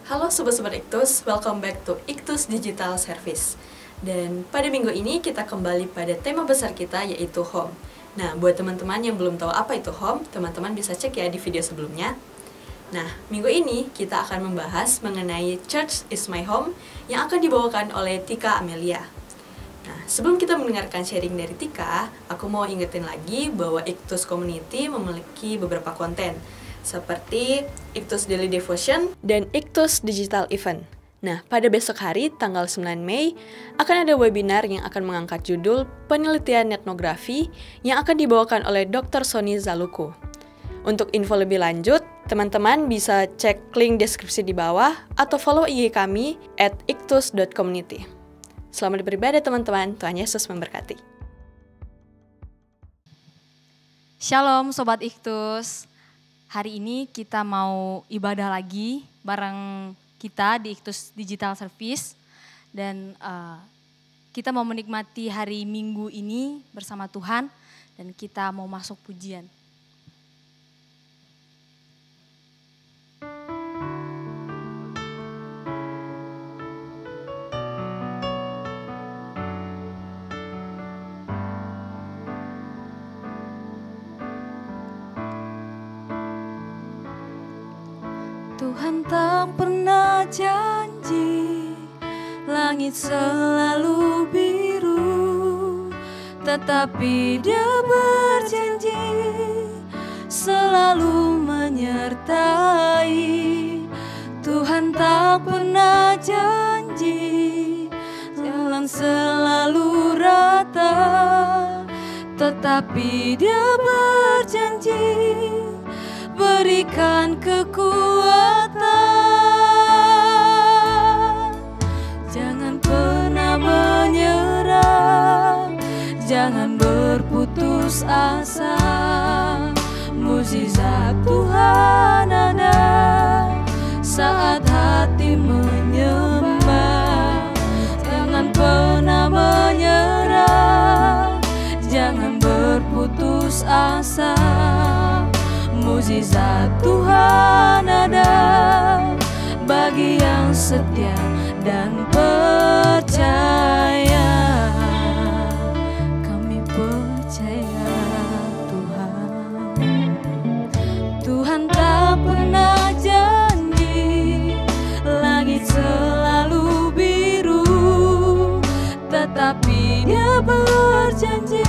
Halo Sobat-Sobat Iktus, welcome back to Iktus Digital Service. Dan pada minggu ini kita kembali pada tema besar kita yaitu home. Nah, buat teman-teman yang belum tahu apa itu home, teman-teman bisa cek ya di video sebelumnya. Nah, minggu ini kita akan membahas mengenai Church is My Home yang akan dibawakan oleh Tika Amelia. Nah, sebelum kita mendengarkan sharing dari Tika, aku mau ingetin lagi bahwa Iktus Community memiliki beberapa konten seperti Iktus Daily Devotion dan Iktus Digital Event. Nah, pada besok hari, tanggal 9 Mei, akan ada webinar yang akan mengangkat judul Penelitian Etnografi yang akan dibawakan oleh Dr. Sony Zaluku. Untuk info lebih lanjut, teman-teman bisa cek link deskripsi di bawah atau follow IG kami @iktus.community. Selamat beribadah teman-teman, Tuhan Yesus memberkati. Shalom Sobat Iktus. Hari ini kita mau ibadah lagi bareng kita di Iktus Digital Service. Dan kita mau menikmati hari Minggu ini bersama Tuhan dan kita mau masuk pujian. Tuhan tak pernah janji langit selalu biru, tetapi Dia berjanji selalu menyertai. Tuhan tak pernah janji jalan selalu rata, tetapi Dia berjanji berikan kekuatan. Jangan pernah menyerah, jangan berputus asa. Mukjizat Tuhan ada saat hati menyembah. Jangan pernah menyerah, jangan berputus asa. Mukjizat Tuhan ada bagi yang setia dan percaya. Kami percaya Tuhan. Tuhan tak pernah janji langit selalu biru, tetapi Dia berjanji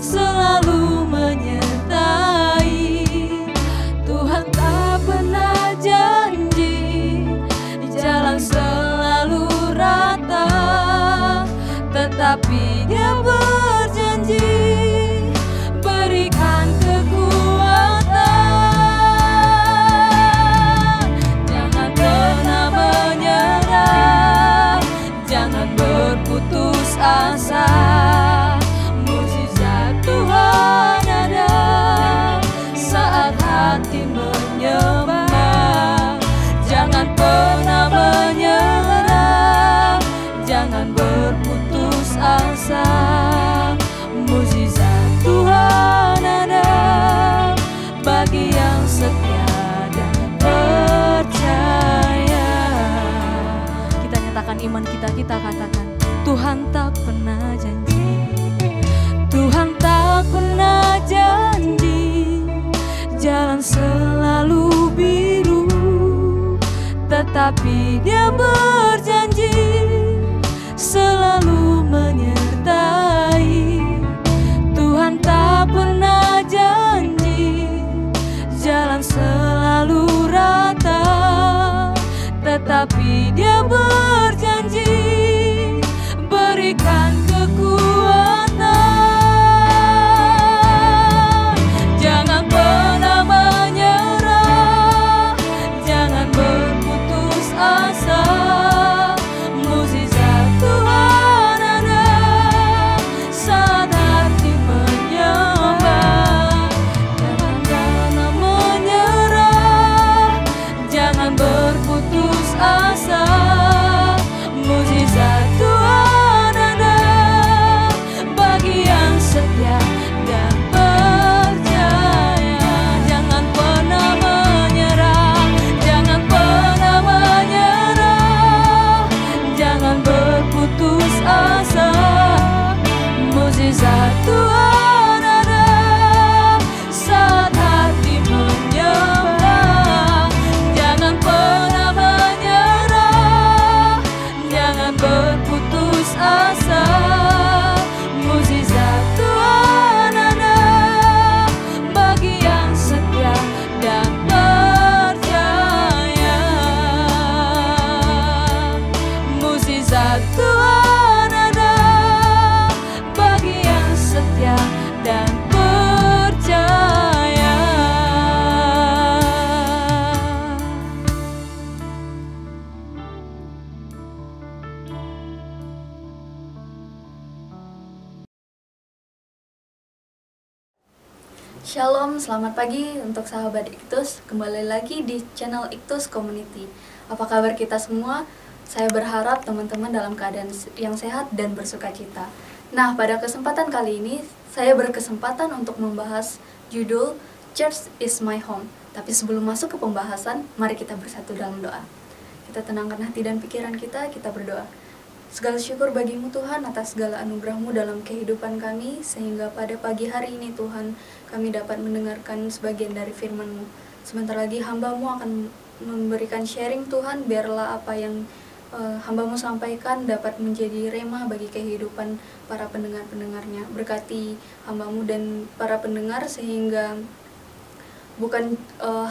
selalu menyertai. Tuhan tak pernah janji jalan selalu rata, tetapi Dia berjanji berikan kekuatan. Jangan pernah menyerah, jangan berputus asa. Mukjizat Tuhan ada saat hati menyembah. Jangan pernah menyerah, jangan berputus asa. Mukjizat Tuhan ada bagi yang setia dan percaya. Kita nyatakan iman kita, kita katakan Tuhan tak pernah janji. Tuhan tak pernah janji jalan selalu biru, tetapi Dia berjanji selalu menyertai. Tuhan tak pernah janji jalan selalu rata, tetapi Dia berjanji berikan kekuatan. Jangan pernah menyerah, jangan berputus asa. Shalom, selamat pagi untuk sahabat Iktus. Kembali lagi di channel Iktus Community. Apa kabar kita semua? Saya berharap teman-teman dalam keadaan yang sehat dan bersukacita. Nah, pada kesempatan kali ini saya berkesempatan untuk membahas judul Church is my home. Tapi sebelum masuk ke pembahasan, mari kita bersatu dalam doa. Kita tenangkan hati dan pikiran kita berdoa. Segala syukur bagimu Tuhan atas segala anugerah-Mu dalam kehidupan kami, sehingga pada pagi hari ini Tuhan kami dapat mendengarkan sebagian dari firman-Mu. Sebentar lagi hamba-Mu akan memberikan sharing Tuhan, biarlah apa yang hamba-Mu sampaikan dapat menjadi rema bagi kehidupan para pendengar-pendengarnya. Berkati hamba-Mu dan para pendengar sehingga bukan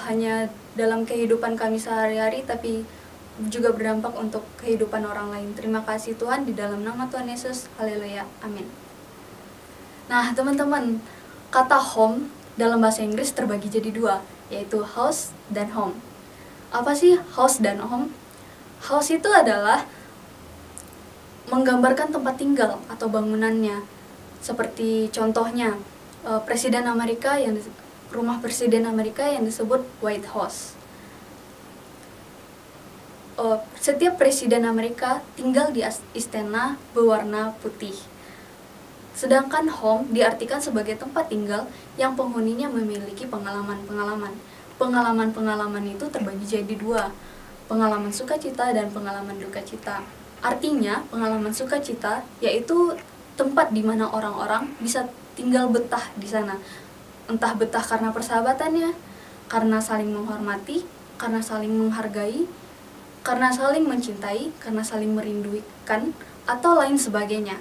hanya dalam kehidupan kami sehari-hari, tapi juga berdampak untuk kehidupan orang lain. Terima kasih Tuhan, di dalam nama Tuhan Yesus, haleluya, amin. Nah teman-teman, kata home dalam bahasa Inggris terbagi jadi dua, yaitu house dan home. Apa sih house dan home? House itu adalah menggambarkan tempat tinggal atau bangunannya. Seperti contohnya Presiden Amerika rumah Presiden Amerika yang disebut White House. Setiap presiden Amerika tinggal di istana berwarna putih. Sedangkan home diartikan sebagai tempat tinggal yang penghuninya memiliki pengalaman-pengalaman. Pengalaman-pengalaman itu terbagi jadi dua, pengalaman sukacita dan pengalaman duka cita. Artinya, pengalaman sukacita yaitu tempat di mana orang-orang bisa tinggal betah di sana. Entah betah karena persahabatannya, karena saling menghormati, karena saling menghargai, karena saling mencintai, karena saling merindukan, atau lain sebagainya.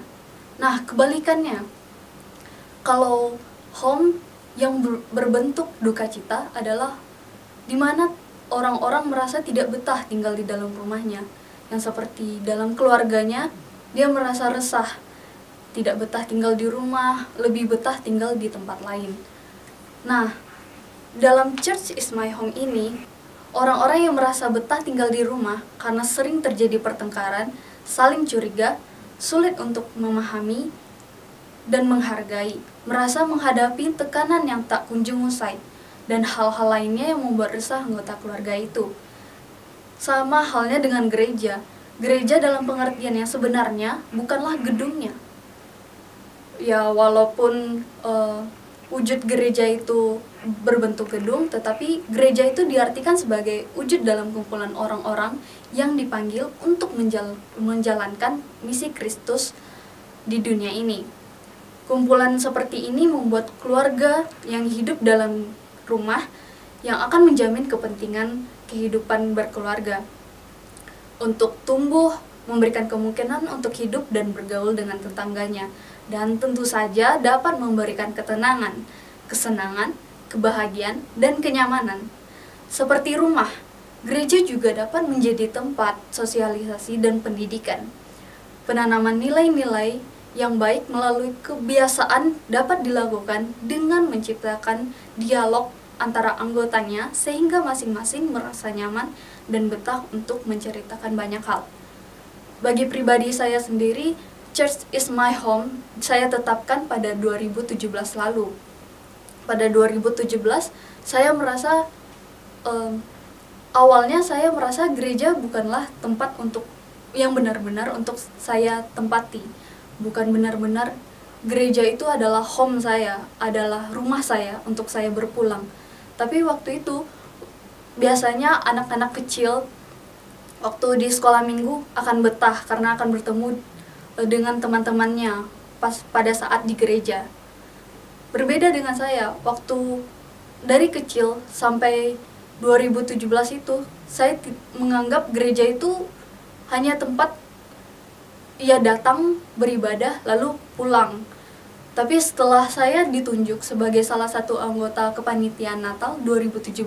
Nah, kebalikannya, kalau home yang berbentuk duka cita adalah di mana orang-orang merasa tidak betah tinggal di dalam rumahnya, yang seperti dalam keluarganya dia merasa resah, tidak betah tinggal di rumah, lebih betah tinggal di tempat lain. Nah, dalam Church is my home ini, orang-orang yang merasa betah tinggal di rumah karena sering terjadi pertengkaran, saling curiga, sulit untuk memahami dan menghargai, merasa menghadapi tekanan yang tak kunjung usai, dan hal-hal lainnya yang membuat resah anggota keluarga itu. Sama halnya dengan gereja. Gereja dalam pengertian yang sebenarnya bukanlah gedungnya. Ya, walaupun wujud gereja itu berbentuk gedung, tetapi gereja itu diartikan sebagai wujud dalam kumpulan orang-orang yang dipanggil untuk menjalankan misi Kristus di dunia ini. Kumpulan seperti ini membuat keluarga yang hidup dalam rumah yang akan menjamin kepentingan kehidupan berkeluarga untuk tumbuh, memberikan kemungkinan untuk hidup dan bergaul dengan tetangganya, dan tentu saja dapat memberikan ketenangan, kesenangan, kebahagiaan, dan kenyamanan. Seperti rumah, gereja juga dapat menjadi tempat sosialisasi dan pendidikan. Penanaman nilai-nilai yang baik melalui kebiasaan dapat dilakukan dengan menciptakan dialog antara anggotanya sehingga masing-masing merasa nyaman dan betah untuk menceritakan banyak hal. Bagi pribadi saya sendiri, Church is my home saya tetapkan pada 2017 lalu. Pada 2017 saya merasa awalnya saya merasa gereja bukanlah tempat untuk yang benar-benar untuk saya tempati. Bukan benar-benar gereja itu adalah home saya, adalah rumah saya untuk saya berpulang. Tapi waktu itu biasanya anak-anak kecil waktu di sekolah minggu akan betah karena akan bertemu dengan teman-temannya pada saat di gereja. Berbeda dengan saya, waktu dari kecil sampai 2017 itu, saya menganggap gereja itu hanya tempat ia datang beribadah lalu pulang. Tapi setelah saya ditunjuk sebagai salah satu anggota kepanitiaan Natal 2017,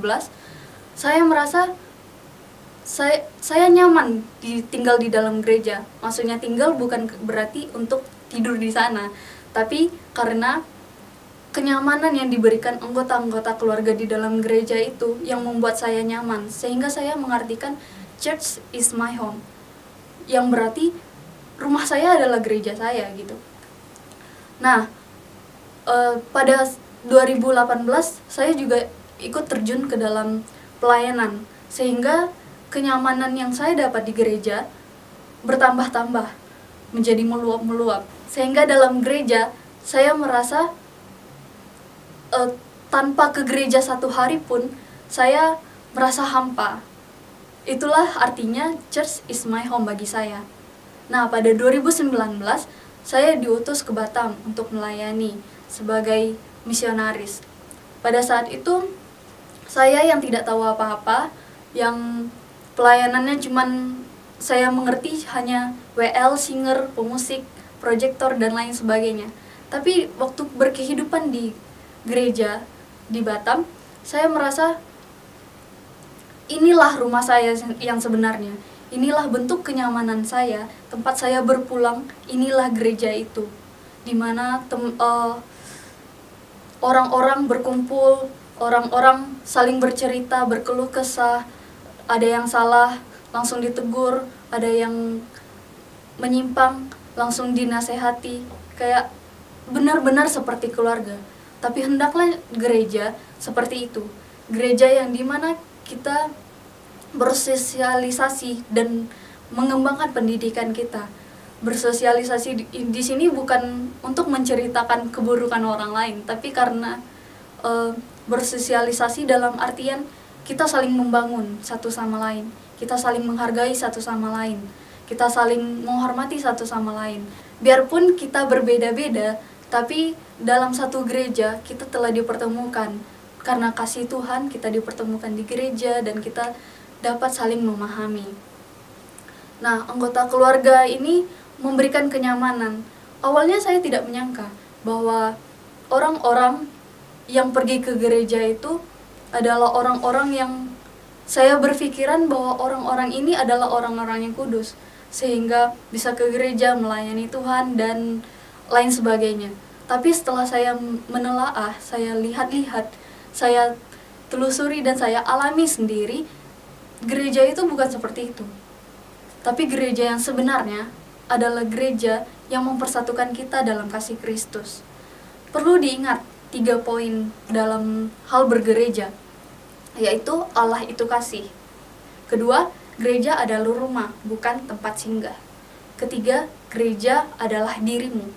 saya merasa saya nyaman tinggal di dalam gereja. Maksudnya tinggal bukan berarti untuk tidur di sana, tapi karena kenyamanan yang diberikan anggota-anggota keluarga di dalam gereja itu yang membuat saya nyaman, sehingga saya mengartikan church is my home, yang berarti rumah saya adalah gereja saya gitu. Nah, pada 2018 saya juga ikut terjun ke dalam pelayanan, sehingga kenyamanan yang saya dapat di gereja bertambah-tambah, menjadi meluap-meluap. Sehingga dalam gereja saya merasa tanpa ke gereja satu hari pun saya merasa hampa. Itulah artinya church is my home bagi saya. Nah, pada 2019 saya diutus ke Batam untuk melayani sebagai misionaris. Pada saat itu saya yang tidak tahu apa-apa, yang pelayanannya cuman saya mengerti hanya WL, singer, pemusik, proyektor dan lain sebagainya. Tapi waktu berkehidupan di gereja di Batam, saya merasa inilah rumah saya yang sebenarnya. Inilah bentuk kenyamanan saya, tempat saya berpulang, inilah gereja itu. Dimana orang-orang berkumpul, orang-orang saling bercerita, berkeluh kesah, ada yang salah, langsung ditegur, ada yang menyimpang, langsung dinasehati, kayak benar-benar seperti keluarga. Tapi hendaklah gereja seperti itu, gereja yang dimana kita bersosialisasi dan mengembangkan pendidikan kita. Bersosialisasi di sini bukan untuk menceritakan keburukan orang lain, tapi karena bersosialisasi dalam artian kita saling membangun satu sama lain, kita saling menghargai satu sama lain, kita saling menghormati satu sama lain. Biarpun kita berbeda-beda, tapi dalam satu gereja kita telah dipertemukan. Karena kasih Tuhan kita dipertemukan di gereja dan kita dapat saling memahami. Nah, anggota keluarga ini memberikan kenyamanan. Awalnya saya tidak menyangka bahwa orang-orang yang pergi ke gereja itu adalah orang-orang yang saya berpikiran bahwa orang-orang ini adalah orang-orang yang kudus, sehingga bisa ke gereja melayani Tuhan dan lain sebagainya. Tapi setelah saya menelaah, saya lihat-lihat, saya telusuri dan saya alami sendiri, gereja itu bukan seperti itu. Tapi gereja yang sebenarnya adalah gereja yang mempersatukan kita dalam kasih Kristus. Perlu diingat 3 poin dalam hal bergereja, yaitu Allah itu kasih. Kedua, gereja adalah rumah, bukan tempat singgah. Ketiga, gereja adalah dirimu.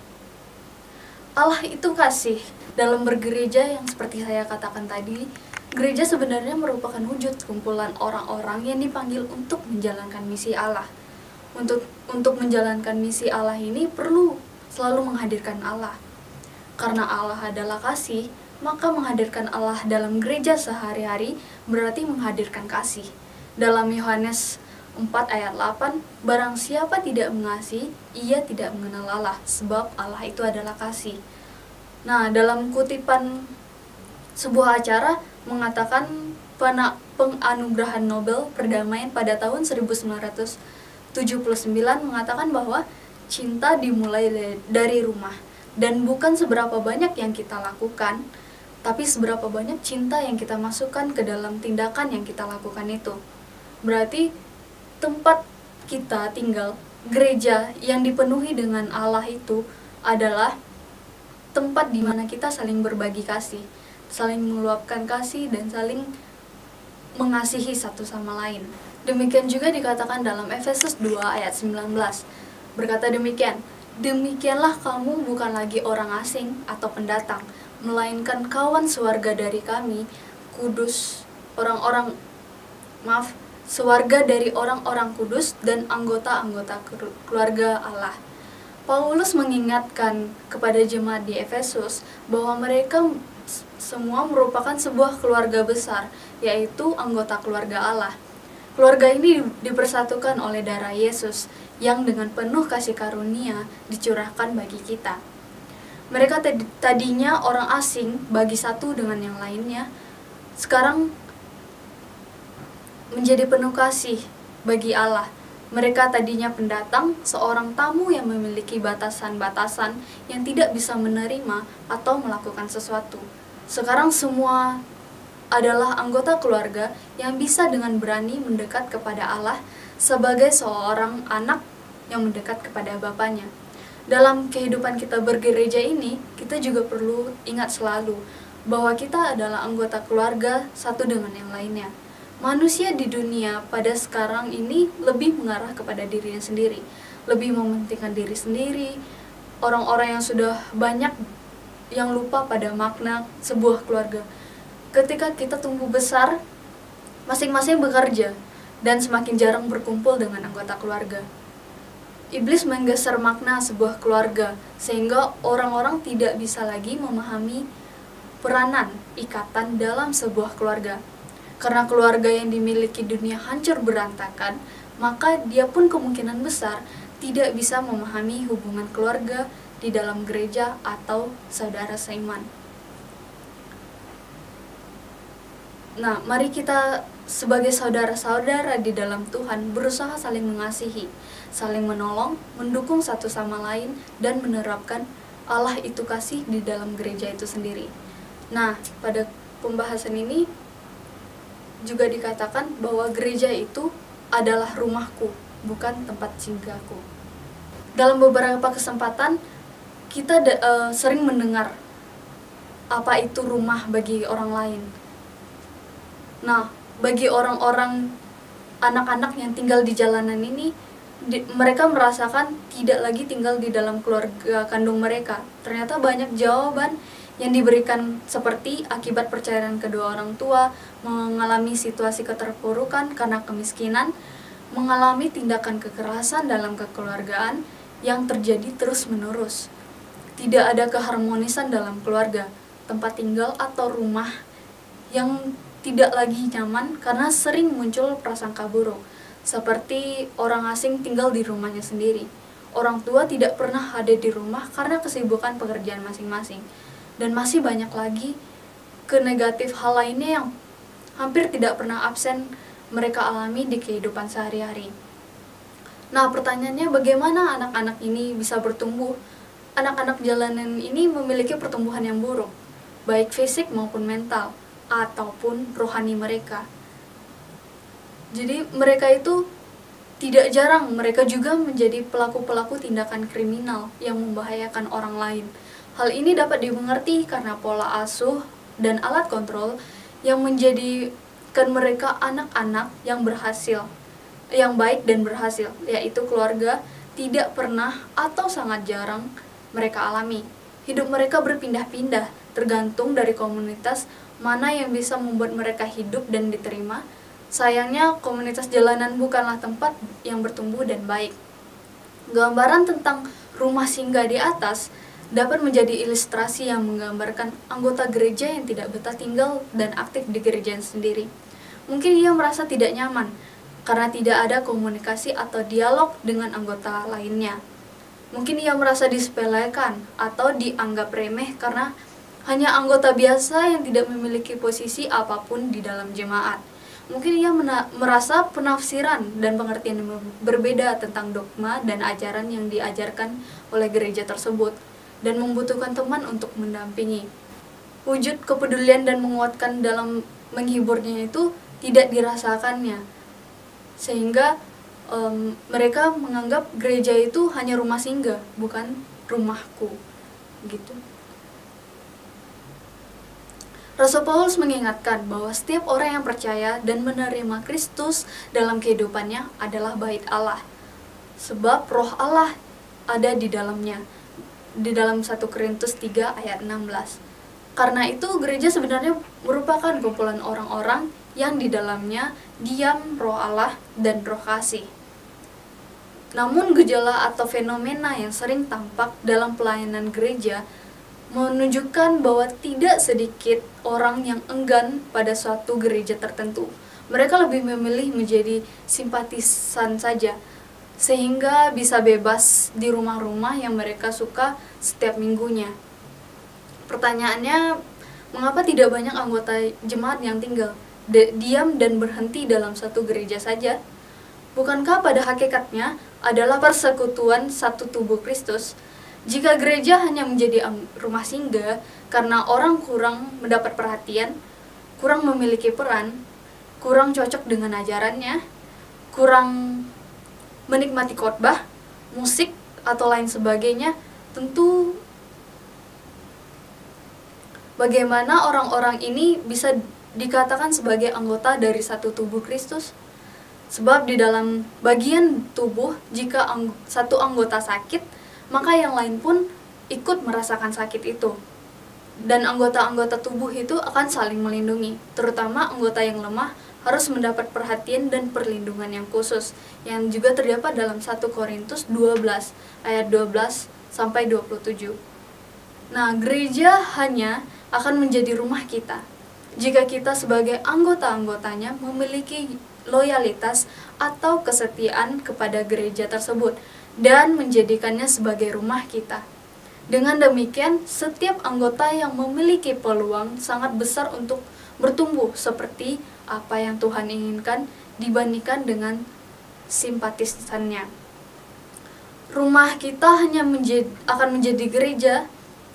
Allah itu kasih. Dalam bergereja yang seperti saya katakan tadi, gereja sebenarnya merupakan wujud kumpulan orang-orang yang dipanggil untuk menjalankan misi Allah. Untuk menjalankan misi Allah ini perlu selalu menghadirkan Allah. Karena Allah adalah kasih, maka menghadirkan Allah dalam gereja sehari-hari berarti menghadirkan kasih. Dalam Yohanes 4 ayat 8, barang siapa tidak mengasihi, ia tidak mengenal Allah, sebab Allah itu adalah kasih. Nah, dalam kutipan sebuah acara mengatakan penganugerahan Nobel Perdamaian pada tahun 1979 mengatakan bahwa cinta dimulai dari rumah. Dan bukan seberapa banyak yang kita lakukan, tapi seberapa banyak cinta yang kita masukkan ke dalam tindakan yang kita lakukan itu. Berarti tempat kita tinggal, gereja yang dipenuhi dengan Allah itu adalah tempat di mana kita saling berbagi kasih, saling meluapkan kasih dan saling mengasihi satu sama lain. Demikian juga dikatakan dalam Efesus 2 ayat 19. Berkata demikian, demikianlah kamu bukan lagi orang asing atau pendatang, melainkan kawan sewarga dari kami, kudus, sewarga dari orang-orang kudus dan anggota-anggota keluarga Allah. Paulus mengingatkan kepada jemaat di Efesus bahwa mereka semua merupakan sebuah keluarga besar, yaitu anggota keluarga Allah. Keluarga ini dipersatukan oleh darah Yesus yang dengan penuh kasih karunia dicurahkan bagi kita. Mereka tadinya orang asing bagi satu dengan yang lainnya, sekarang menjadi penuh kasih bagi Allah. Mereka tadinya pendatang, seorang tamu yang memiliki batasan-batasan yang tidak bisa menerima atau melakukan sesuatu. Sekarang semua adalah anggota keluarga yang bisa dengan berani mendekat kepada Allah sebagai seorang anak yang mendekat kepada bapaknya. Dalam kehidupan kita bergereja ini, kita juga perlu ingat selalu bahwa kita adalah anggota keluarga satu dengan yang lainnya. Manusia di dunia pada sekarang ini lebih mengarah kepada dirinya sendiri, lebih mementingkan diri sendiri. Orang-orang yang sudah banyak yang lupa pada makna sebuah keluarga. Ketika kita tumbuh besar, masing-masing bekerja dan semakin jarang berkumpul dengan anggota keluarga. Iblis menggeser makna sebuah keluarga sehingga orang-orang tidak bisa lagi memahami peranan ikatan dalam sebuah keluarga. Karena keluarga yang dimiliki dunia hancur berantakan, maka dia pun kemungkinan besar tidak bisa memahami hubungan keluarga di dalam gereja atau saudara seiman. Nah, mari kita sebagai saudara-saudara di dalam Tuhan berusaha saling mengasihi, saling menolong, mendukung satu sama lain, dan menerapkan Allah itu kasih di dalam gereja itu sendiri. Nah, pada pembahasan ini juga dikatakan bahwa gereja itu adalah rumahku, bukan tempat singgahku. Dalam beberapa kesempatan, kita sering mendengar apa itu rumah bagi orang lain. Nah, bagi orang-orang anak-anak yang tinggal di jalanan ini, mereka merasakan tidak lagi tinggal di dalam keluarga kandung mereka. Ternyata banyak jawaban yang diberikan seperti akibat perceraian kedua orang tua, mengalami situasi keterpurukan karena kemiskinan, mengalami tindakan kekerasan dalam kekeluargaan yang terjadi terus-menerus. Tidak ada keharmonisan dalam keluarga, tempat tinggal atau rumah yang tidak lagi nyaman karena sering muncul prasangka buruk, seperti orang asing tinggal di rumahnya sendiri. Orang tua tidak pernah ada di rumah karena kesibukan pekerjaan masing-masing. Dan masih banyak lagi negatif hal lainnya yang hampir tidak pernah absen mereka alami di kehidupan sehari-hari. Nah, pertanyaannya bagaimana anak-anak ini bisa bertumbuh? Anak-anak jalanan ini memiliki pertumbuhan yang buruk, baik fisik maupun mental, ataupun rohani mereka. Jadi mereka itu tidak jarang mereka juga menjadi pelaku-pelaku tindakan kriminal yang membahayakan orang lain. Hal ini dapat dimengerti karena pola asuh dan alat kontrol yang menjadikan mereka anak-anak yang berhasil, yang baik dan berhasil, yaitu keluarga tidak pernah atau sangat jarang mereka alami. Hidup mereka berpindah-pindah, tergantung dari komunitas mana yang bisa membuat mereka hidup dan diterima. Sayangnya, komunitas jalanan bukanlah tempat yang bertumbuh dan baik. Gambaran tentang rumah singgah di atas dapat menjadi ilustrasi yang menggambarkan anggota gereja yang tidak betah tinggal dan aktif di gerejanya sendiri. Mungkin ia merasa tidak nyaman karena tidak ada komunikasi atau dialog dengan anggota lainnya. Mungkin ia merasa disepelekan atau dianggap remeh karena hanya anggota biasa yang tidak memiliki posisi apapun di dalam jemaat. Mungkin ia merasa penafsiran dan pengertian yang berbeda tentang dogma dan ajaran yang diajarkan oleh gereja tersebut, dan membutuhkan teman untuk mendampingi. Wujud kepedulian dan menguatkan dalam menghiburnya itu tidak dirasakannya, sehingga mereka menganggap gereja itu hanya rumah singgah, bukan rumahku, gitu. Rasul Paulus mengingatkan bahwa setiap orang yang percaya dan menerima Kristus dalam kehidupannya adalah bait Allah, sebab roh Allah ada di dalamnya, di dalam 1 Korintus 3 ayat 16. Karena itu gereja sebenarnya merupakan kumpulan orang-orang yang di dalamnya diam roh Allah dan roh kasih. Namun gejala atau fenomena yang sering tampak dalam pelayanan gereja menunjukkan bahwa tidak sedikit orang yang enggan pada suatu gereja tertentu. Mereka lebih memilih menjadi simpatisan saja, sehingga bisa bebas di rumah-rumah yang mereka suka setiap minggunya. Pertanyaannya, mengapa tidak banyak anggota jemaat yang tinggal diam dan berhenti dalam satu gereja saja? Bukankah pada hakikatnya adalah persekutuan satu tubuh Kristus? Jika gereja hanya menjadi rumah singgah karena orang kurang mendapat perhatian, kurang memiliki peran, kurang cocok dengan ajarannya, kurang menikmati khotbah, musik, atau lain sebagainya, tentu bagaimana orang-orang ini bisa dikatakan sebagai anggota dari satu tubuh Kristus? Sebab di dalam bagian tubuh, jika satu anggota sakit, maka yang lain pun ikut merasakan sakit itu. Dan anggota-anggota tubuh itu akan saling melindungi, terutama anggota yang lemah harus mendapat perhatian dan perlindungan yang khusus, yang juga terdapat dalam 1 Korintus 12 ayat 12 sampai 27. Nah, gereja hanya akan menjadi rumah kita jika kita sebagai anggota-anggotanya memiliki loyalitas atau kesetiaan kepada gereja tersebut dan menjadikannya sebagai rumah kita. Dengan demikian, setiap anggota yang memiliki peluang sangat besar untuk bertumbuh seperti apa yang Tuhan inginkan dibandingkan dengan simpatisannya. Rumah kita hanya akan menjadi gereja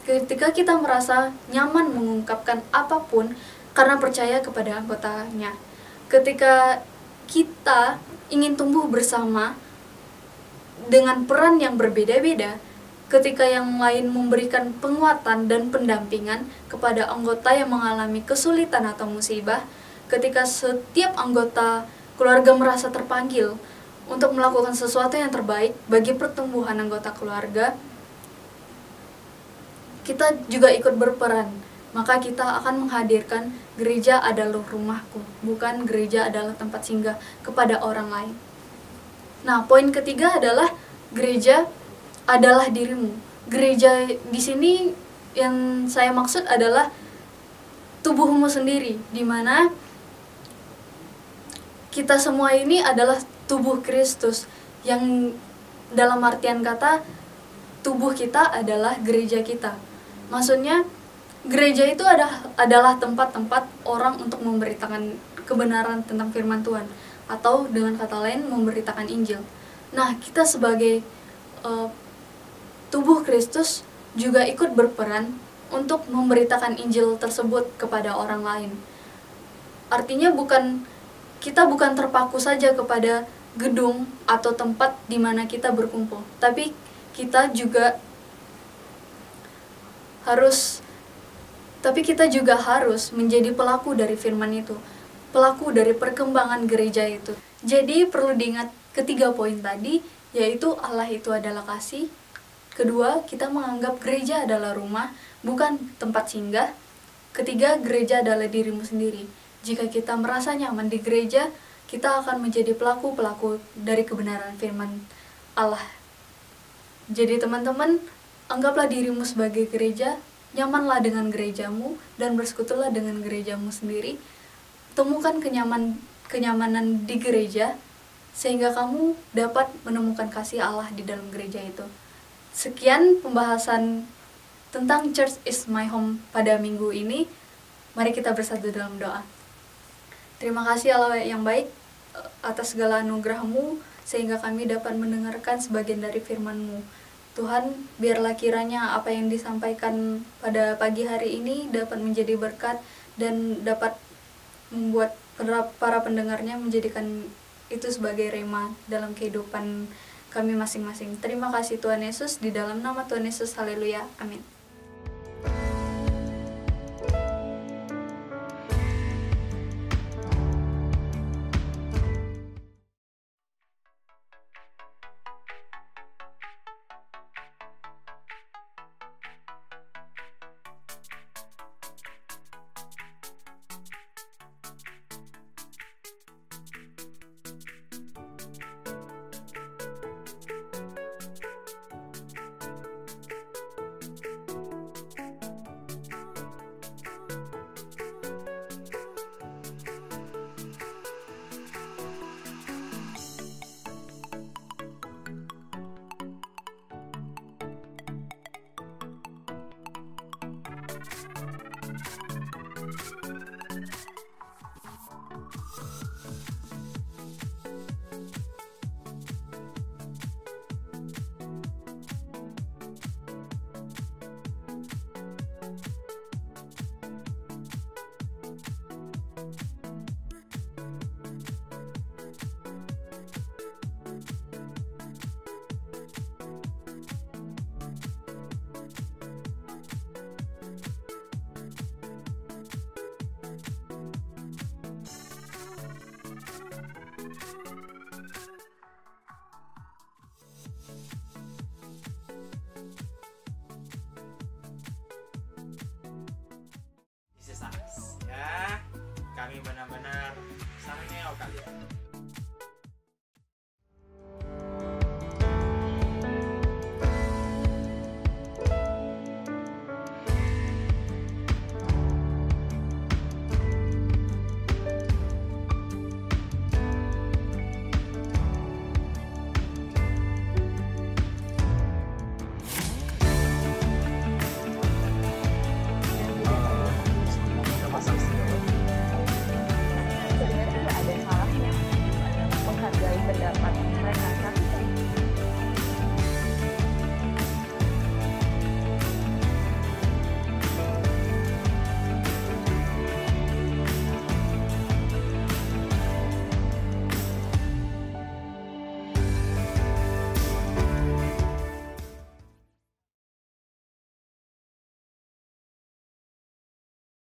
ketika kita merasa nyaman mengungkapkan apapun karena percaya kepada anggotanya. Ketika kita ingin tumbuh bersama dengan peran yang berbeda-beda, ketika yang lain memberikan penguatan dan pendampingan kepada anggota yang mengalami kesulitan atau musibah, ketika setiap anggota keluarga merasa terpanggil untuk melakukan sesuatu yang terbaik bagi pertumbuhan anggota keluarga, kita juga ikut berperan. Maka kita akan menghadirkan gereja adalah rumahku, bukan gereja adalah tempat singgah kepada orang lain. Nah, poin ketiga adalah gereja adalah dirimu. Gereja di sini yang saya maksud adalah tubuhmu sendiri, di mana kita semua ini adalah tubuh Kristus, yang dalam artian kata tubuh kita adalah gereja kita. Maksudnya gereja itu adalah tempat-tempat orang untuk memberitakan kebenaran tentang firman Tuhan, atau dengan kata lain memberitakan Injil. Nah, kita sebagai tubuh Kristus juga ikut berperan untuk memberitakan Injil tersebut kepada orang lain. Artinya kita bukan terpaku saja kepada gedung atau tempat di mana kita berkumpul, tapi kita juga harus menjadi pelaku dari firman itu, pelaku dari perkembangan gereja itu. Jadi perlu diingat ketiga poin tadi, yaitu Allah itu adalah kasih. Kedua, kita menganggap gereja adalah rumah, bukan tempat singgah. Ketiga, gereja adalah dirimu sendiri. Jika kita merasa nyaman di gereja, kita akan menjadi pelaku-pelaku dari kebenaran firman Allah. Jadi teman-teman, anggaplah dirimu sebagai gereja, nyamanlah dengan gerejamu, dan bersekutulah dengan gerejamu sendiri. Temukan kenyamanan di gereja, sehingga kamu dapat menemukan kasih Allah di dalam gereja itu. Sekian pembahasan tentang Church is my home pada minggu ini. Mari kita bersatu dalam doa. Terima kasih Allah yang baik atas segala anugerah-Mu, sehingga kami dapat mendengarkan sebagian dari firman-Mu. Tuhan, biarlah kiranya apa yang disampaikan pada pagi hari ini dapat menjadi berkat dan dapat membuat para pendengarnya menjadikan itu sebagai rema dalam kehidupan kami masing-masing. Terima kasih Tuhan Yesus, di dalam nama Tuhan Yesus, haleluya, amin. nama-nama